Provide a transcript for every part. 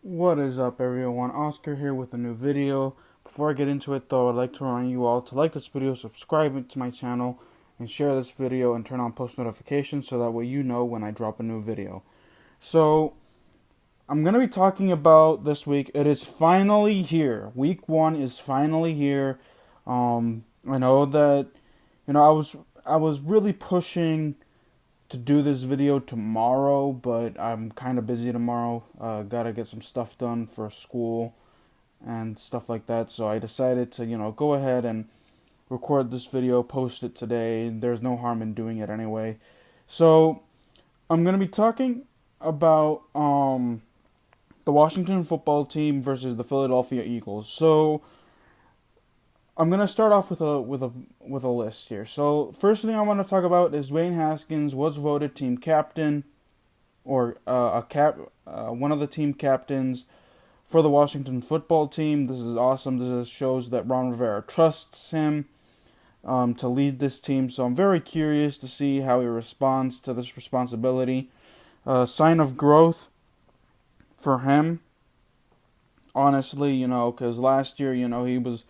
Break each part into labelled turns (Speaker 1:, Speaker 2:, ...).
Speaker 1: What is up, everyone? Oscar here with a new video. Before I get into it though, I'd like to remind you all to like this video, subscribe to my channel, and share this video and turn on post notifications so that way you know when I drop a new video. So, I'm going to be talking about this week. It is finally here. Week 1 is finally here. I know that, I was really pushing to do this video tomorrow, but I'm kind of busy tomorrow. Gotta get some stuff done for school and stuff like that. So I decided to, go ahead and record this video, post it today. There's no harm in doing it anyway. So I'm gonna be talking about the Washington football team versus the Philadelphia Eagles. So I'm gonna start off with a list here. So first thing I want to talk about is Dwayne Haskins was voted team captain, or one of the team captains for the Washington football team. This is awesome. This shows that Ron Rivera trusts him to lead this team. So I'm very curious to see how he responds to this responsibility. Sign of growth for him. Honestly, because last year, he was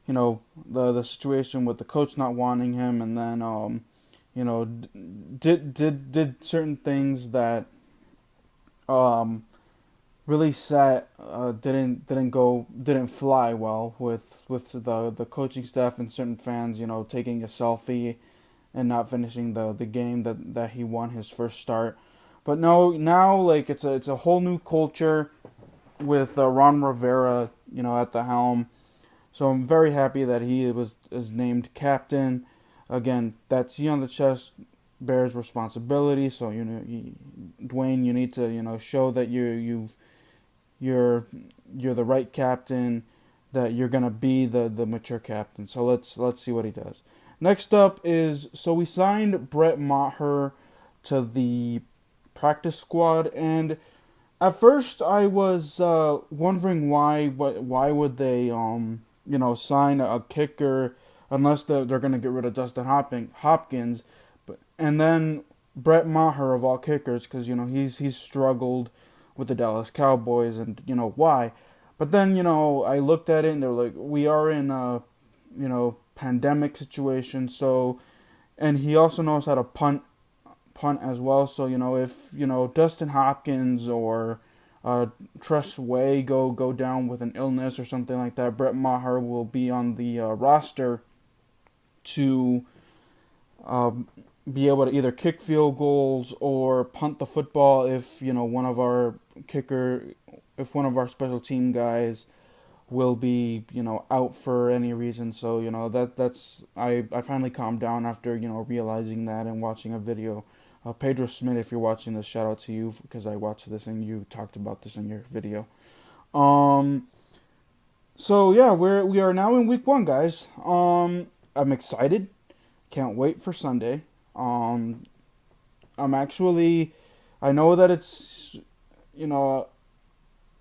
Speaker 1: the situation with the coach not wanting him, and then did certain things that really didn't fly well with the coaching staff and certain fans, taking a selfie and not finishing the game that he won his first start. But no, now like it's a whole new culture with Ron Rivera, at the helm. So I'm very happy that he is named captain. Again, that C on the chest bears responsibility. So Dwayne, you need to show that you're the right captain, that you're gonna be the mature captain. So let's see what he does. Next up is, so we signed Brett Maher to the practice squad, and at first I was wondering why would they sign a kicker unless they're going to get rid of Dustin Hopkins. And then Brett Maher, of all kickers, because he's struggled with the Dallas Cowboys, and why. But then I looked at it and they're like, we are in a pandemic situation, so, and he also knows how to punt as well. So if Dustin Hopkins or Tress Way go down with an illness or something like that, Brett Maher will be on the roster to be able to either kick field goals or punt the football if one of our special team guys will be out for any reason. So that's I finally calmed down after realizing that and watching a video. Pedro Smith, if you're watching this, shout out to you, because I watched this and you talked about this in your video. So yeah, we are now in week 1, guys. I'm excited. Can't wait for Sunday. I'm actually, I know that it's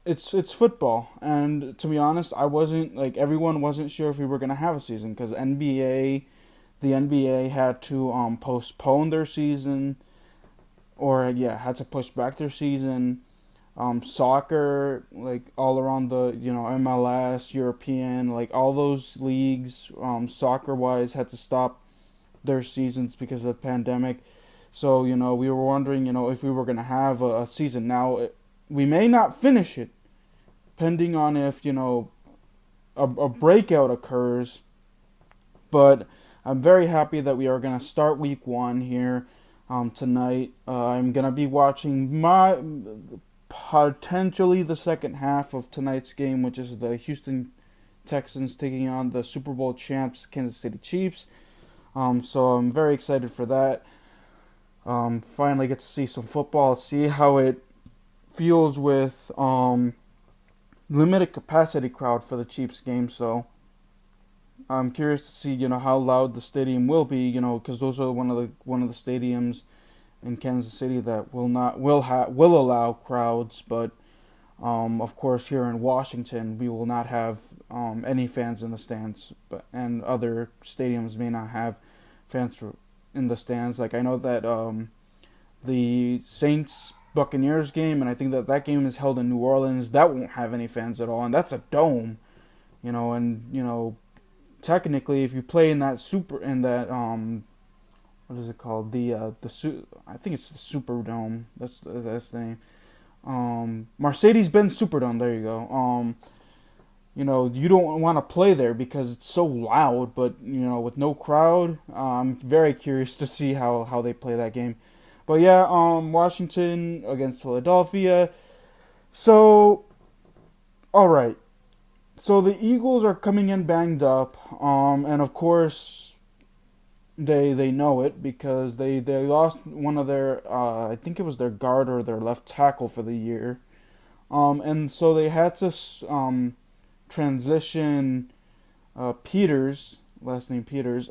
Speaker 1: it's football, and to be honest, I wasn't, like, everyone wasn't sure if we were gonna have a season, because the NBA had to postpone their season, or had to push back their season. Soccer, like all around the MLS, European, like all those leagues, soccer wise, had to stop their seasons because of the pandemic. So we were wondering if we were gonna have a season. Now we may not finish it, depending on if a breakout occurs. But I'm very happy that we are gonna start week 1 here. Tonight, I'm gonna be watching potentially the second half of tonight's game, which is the Houston Texans taking on the Super Bowl champs Kansas City Chiefs. So I'm very excited for that. Finally get to see some football, see how it feels with limited capacity crowd for the Chiefs game. So I'm curious to see how loud the stadium will be, because those are one of the stadiums in Kansas City that will allow crowds. But of course, here in Washington, we will not have any fans in the stands, and other stadiums may not have fans in the stands. Like, I know that the Saints Buccaneers game, and I think that that game is held in New Orleans. That won't have any fans at all, and that's a dome, and technically, if you play in that what is it called? I think it's the Superdome. That's the name. Mercedes-Benz Superdome. There you go. You don't want to play there because it's so loud. But with no crowd, I'm very curious to see how they play that game. But yeah, Washington against Philadelphia. So, all right. So the Eagles are coming in banged up, and of course they know it because they lost one of their I think it was their guard or their left tackle for the year, and so they had to transition Peters, last name Peters,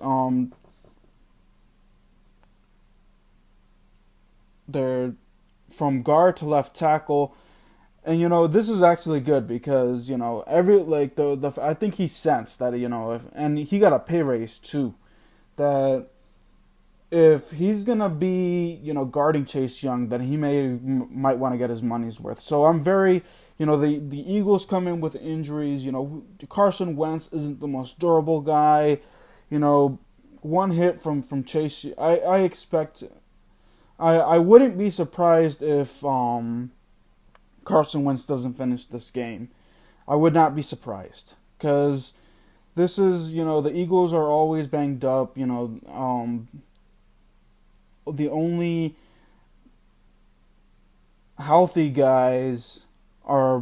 Speaker 1: they're from guard to left tackle. And this is actually good because every like the I think he sensed that and he got a pay raise too, that if he's gonna be guarding Chase Young, then he might want to get his money's worth. So I'm very the Eagles come in with injuries. Carson Wentz isn't the most durable guy. One hit from Chase. I expect. I wouldn't be surprised if Carson Wentz doesn't finish this game. I would not be surprised because this is the Eagles are always banged up. The only healthy guys are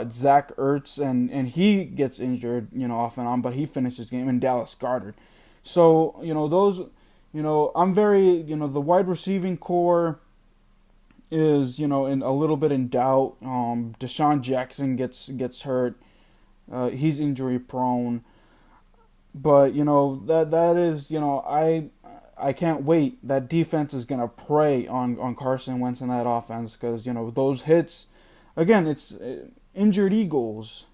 Speaker 1: Zach Ertz and he gets injured off and on, but he finishes game, and Dallas Goedert. So those I'm very the wide receiving core is in a little bit in doubt. Deshaun Jackson gets hurt. He's injury prone. But that is I can't wait. That defense is gonna prey on Carson Wentz in that offense because those hits. Again, it's injured Eagles.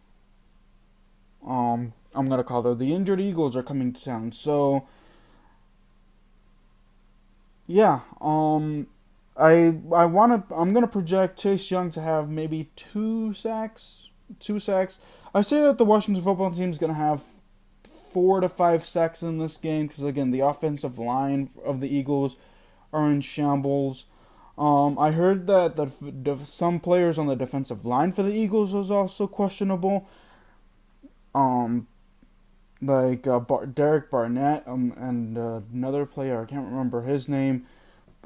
Speaker 1: I'm gonna call them the injured Eagles are coming to town. So yeah. I'm gonna project Chase Young to have maybe 2 sacks. 2 sacks. I say that the Washington football team is gonna have 4 to 5 sacks in this game because again the offensive line of the Eagles are in shambles. I heard that some players on the defensive line for the Eagles was also questionable. Like Derek Barnett and another player, I can't remember his name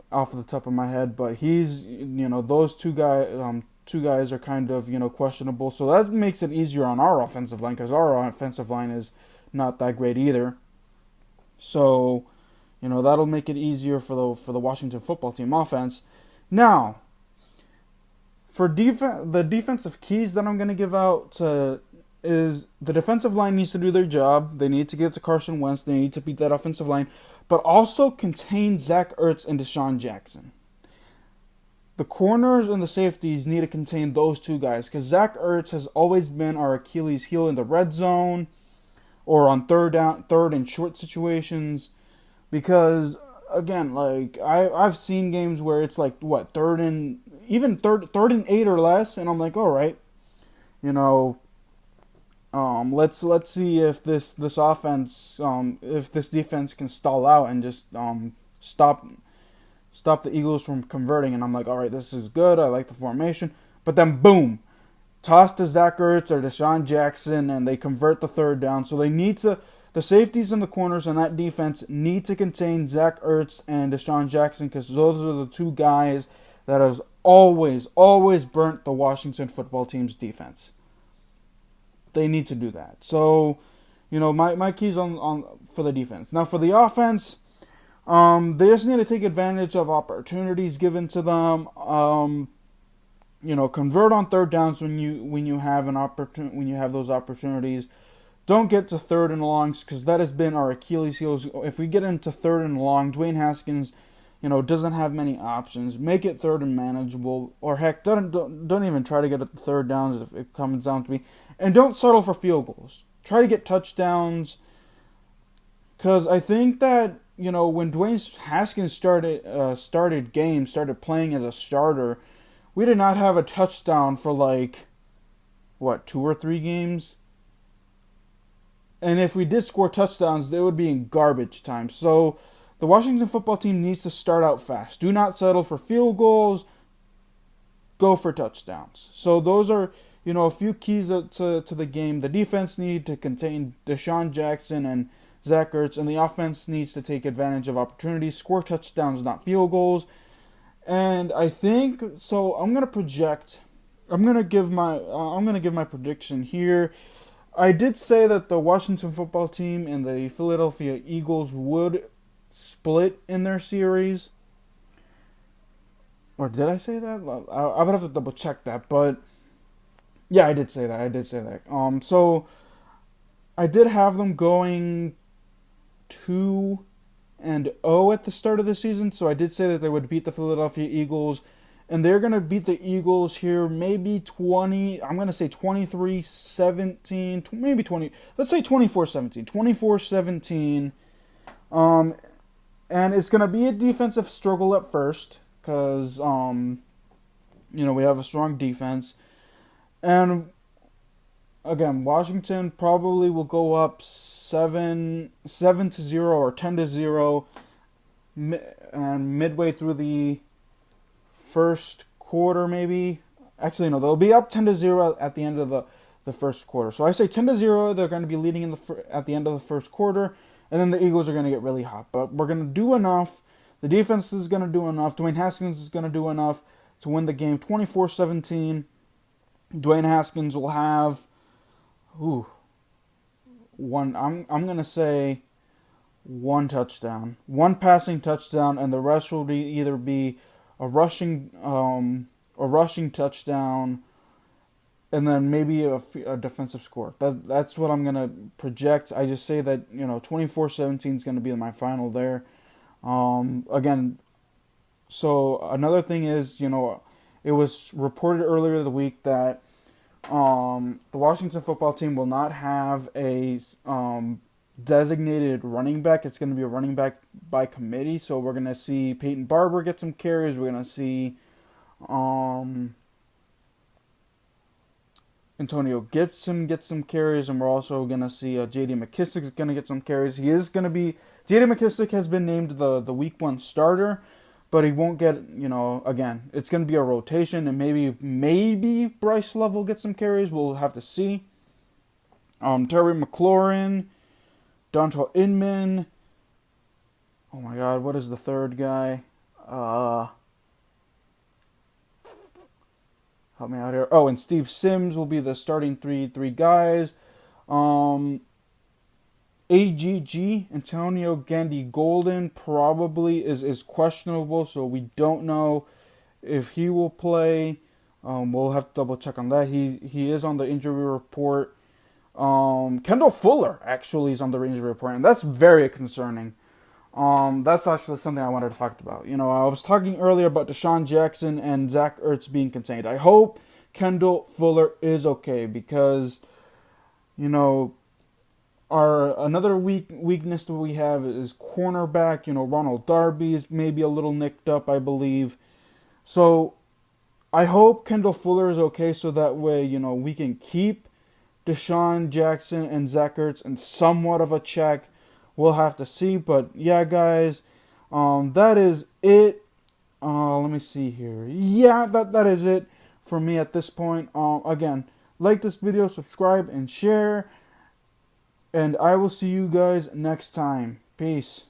Speaker 1: off the top of my head, but he's those two guys are kind of questionable, so that makes it easier on our offensive line because our offensive line is not that great either. So that'll make it easier for the Washington football team offense. Now, for the defensive keys that I'm going to give out is the defensive line needs to do their job. They need to get to Carson Wentz. They need to beat that offensive line, but also contain Zach Ertz and Deshaun Jackson. The corners and the safeties need to contain those two guys because Zach Ertz has always been our Achilles heel in the red zone or on third and short situations. Because again, like I've seen games where it's like third and 8 or less, and I'm like, all right, let's see if this offense, if this defense can stall out and just stop the Eagles from converting. And I'm like, all right, this is good. I like the formation. But then boom, toss to Zach Ertz or Deshaun Jackson, and they convert the third down. So they need to. The safeties and the corners on that defense need to contain Zach Ertz and Deshaun Jackson because those are the two guys that has always burnt the Washington football team's defense. They need to do that. So, my keys on for the defense. Now for the offense, they just need to take advantage of opportunities given to them. Convert on third downs when you have those opportunities. Don't get to third and longs because that has been our Achilles heels. If we get into third and long, Dwayne Haskins, doesn't have many options. Make it third and manageable, or heck, don't even try to get at the third downs if it comes down to me. And don't settle for field goals. Try to get touchdowns. Because I think that when Dwayne Haskins started playing as a starter, we did not have a touchdown for like, what, 2 or 3 games? And if we did score touchdowns, they would be in garbage time. So the Washington football team needs to start out fast. Do not settle for field goals. Go for touchdowns. So those are, a few keys to the game. The defense need to contain Deshaun Jackson and Zach Ertz, and the offense needs to take advantage of opportunities, score touchdowns, not field goals. And I think so. I'm gonna project. I'm gonna give my prediction here. I did say that the Washington football team and the Philadelphia Eagles would split in their series. Or did I say that? I would have to double check that, but yeah, I did say that. So I did have them going 2-0 at the start of the season. So I did say that they would beat the Philadelphia Eagles, and they're gonna beat the Eagles here. Maybe 20. I'm gonna say 23-17, maybe 20. Let's say 24-17. 24-17. And it's gonna be a defensive struggle at first, because we have a strong defense. And again, Washington probably will go up 7-0 or 10-0, and midway through the first quarter, maybe. Actually, no, they'll be up 10-0 at the end of the first quarter. So I say 10-0. They're going to be leading at the end of the first quarter, and then the Eagles are going to get really hot. But we're going to do enough. The defense is going to do enough. Dwayne Haskins is going to do enough to win the game 24-17. Dwayne Haskins will have one. I'm gonna say one touchdown, one passing touchdown, and the rest will either be a rushing touchdown, and then maybe a defensive score. That's what I'm gonna project. I just say that 24-17 is gonna be my final there. Again, so another thing is it was reported earlier the week that the Washington football team will not have a designated running back. It's going to be a running back by committee. So we're going to see Peyton Barber get some carries. We're going to see Antonio Gibson get some carries, and we're also going to see J.D. McKissick is going to get some carries. J.D. McKissick has been named the Week 1 starter, but he won't get, again, it's going to be a rotation, and maybe Bryce Love will get some carries. We'll have to see. Terry McLaurin, Dontrell Inman. Oh my God, what is the third guy? Help me out here. Oh, and Steve Sims will be the starting three guys. AGG, Antonio Gandy Golden, probably is questionable, so we don't know if he will play. We'll have to double check on that. He is on the injury report. Kendall Fuller actually is on the injury report, and that's very concerning. That's actually something I wanted to talk about. I was talking earlier about Deshaun Jackson and Zach Ertz being contained. I hope Kendall Fuller is okay, because, our another weakness that we have is cornerback. Ronald Darby is maybe a little nicked up, I believe. So I hope Kendall Fuller is okay, so that way, we can keep Deshaun Jackson and Zach Ertz in somewhat of a check. We'll have to see. But yeah, guys, that is it. Let me see here. Yeah, that is it for me at this point. Again, like this video, subscribe, and share. And I will see you guys next time. Peace.